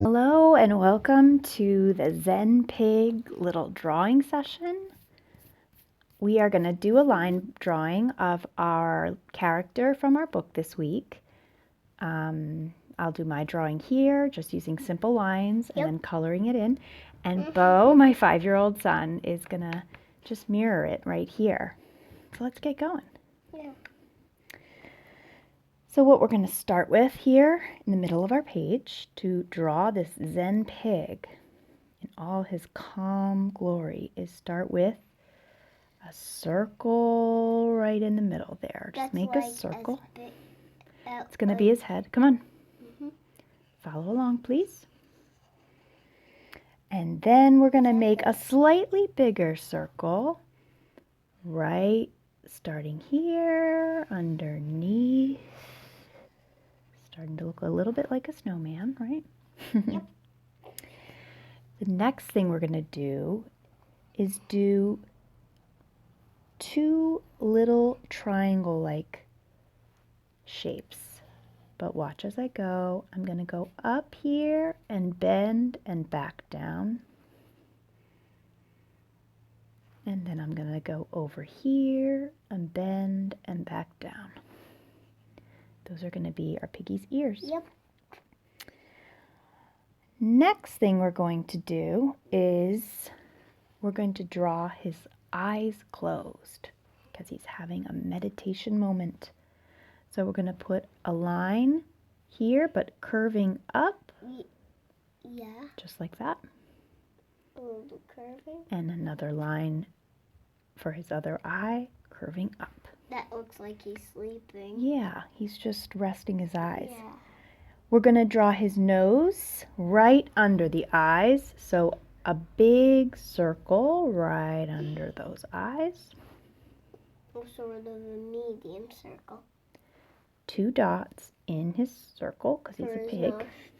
Hello and welcome to the Zen Pig little drawing session. We are going to do a line drawing of our character from our book this week. I'll do my drawing here, just using simple lines and then coloring it in. And Bo, my 5-year-old son, is going to just mirror it right here. So let's get going. Yeah. So what we're going to start with here in the middle of our page to draw this Zen pig in all his calm glory is start with a circle right in the middle there. Just make a circle. It's going to be his head. Come on. Follow along, please. And then we're going to make a slightly bigger circle right starting here underneath. Starting to look a little bit like a snowman, right? Yep. The next thing we're going to do is do 2 little triangle-like shapes. But watch as I go. I'm going to go up here and bend and back down. And then I'm going to go over here and bend and back down. Those are going to be our piggy's ears. Yep. Next thing we're going to do is we're going to draw his eyes closed because he's having a meditation moment. So we're going to put a line here but curving up. Yeah. Just like that. A little curving. And another line for his other eye curving up. That looks like he's sleeping. Yeah, he's just resting his eyes. Yeah. We're going to draw his nose right under the eyes. So a big circle right under those eyes. Sort of a medium circle. 2 dots in his circle because he's a pig.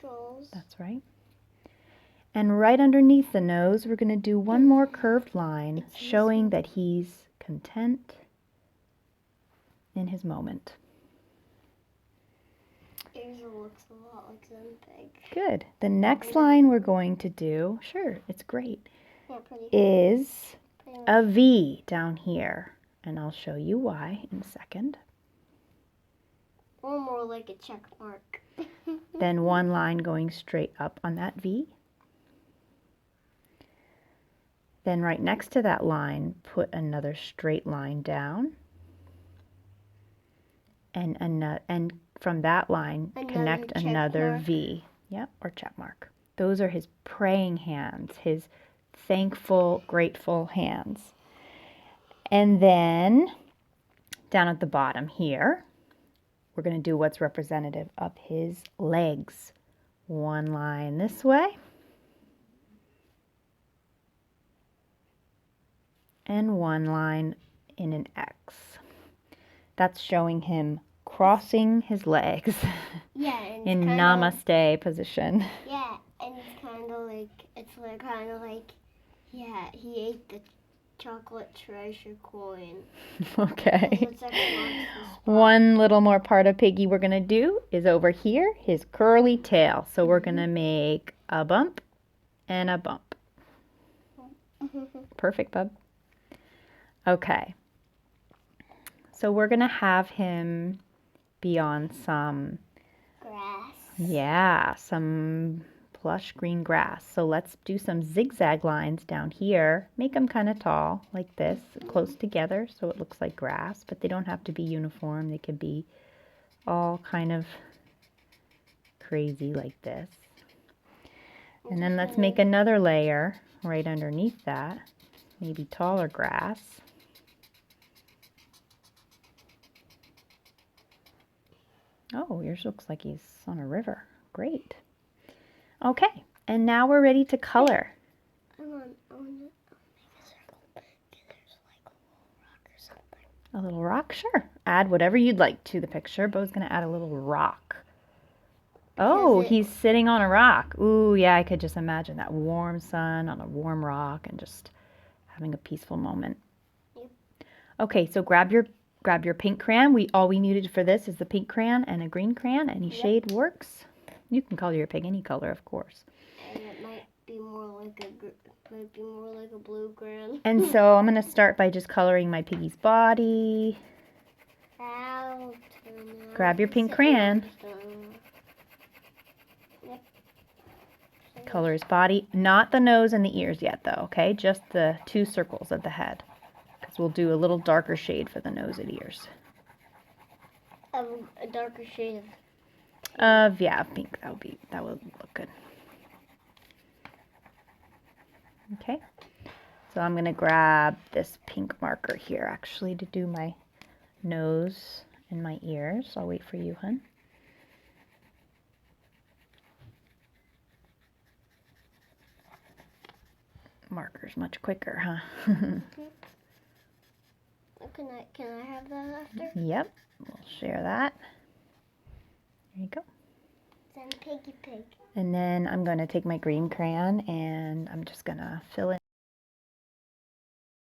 Nostrils. That's right. And right underneath the nose, we're going to do one more curved line showing that he's content in his moment. Yours looks a lot like Zen Pig. Good. The next line we're going to do, sure, it's great, Yeah, pretty is a V down here. And I'll show you why in a second. Or more like a check mark. Then one line going straight up on that V. Then right next to that line, put another straight line down. And from that line, connect another V. Yep, or check mark. Those are his praying hands, his thankful, grateful hands. And then down at the bottom here, we're going to do what's representative of his legs. One line this way. And one line in an X. That's showing him crossing his legs in namaste position. Yeah, and it's kind of like, yeah, he ate the chocolate treasure coin. Okay. One little more part of Piggy we're going to do is over here, his curly tail. So we're going to make a bump and a bump. Perfect, bub. Okay. So we're going to have him be on some grass. Yeah, some plush green grass. So let's do some zigzag lines down here. Make them kind of tall, like this, close together, so it looks like grass, but they don't have to be uniform. They could be all kind of crazy like this. And then let's make another layer right underneath that, maybe taller grass. Oh, yours looks like he's on a river. Great. Okay, and now we're ready to color. I want to make a circle. There's like a little rock or something. A little rock? Sure. Add whatever you'd like to the picture. Bo's going to add a little rock. Oh, he's sitting on a rock. Ooh, yeah, I could just imagine that warm sun on a warm rock and just having a peaceful moment. Yep. Okay, so grab your pink crayon. All we needed for this is the pink crayon and a green crayon. Any shade works. You can color your pig any color, of course. And it might be more like a blue grin. And so I'm going to start by just coloring my piggy's body. Grab your pink crayon. Yep. Color his body. Not the nose and the ears yet, though, okay? Just the 2 circles of the head. Because we'll do a little darker shade for the nose and ears. A darker shade Yeah, pink. That would look good. Okay. So I'm going to grab this pink marker here, actually, to do my nose and my ears. I'll wait for you, hun. Marker's much quicker, huh? Can I have that after? Yep, we'll share that. There you go. Zen Piggy Pig. And then I'm going to take my green crayon and I'm just going to fill in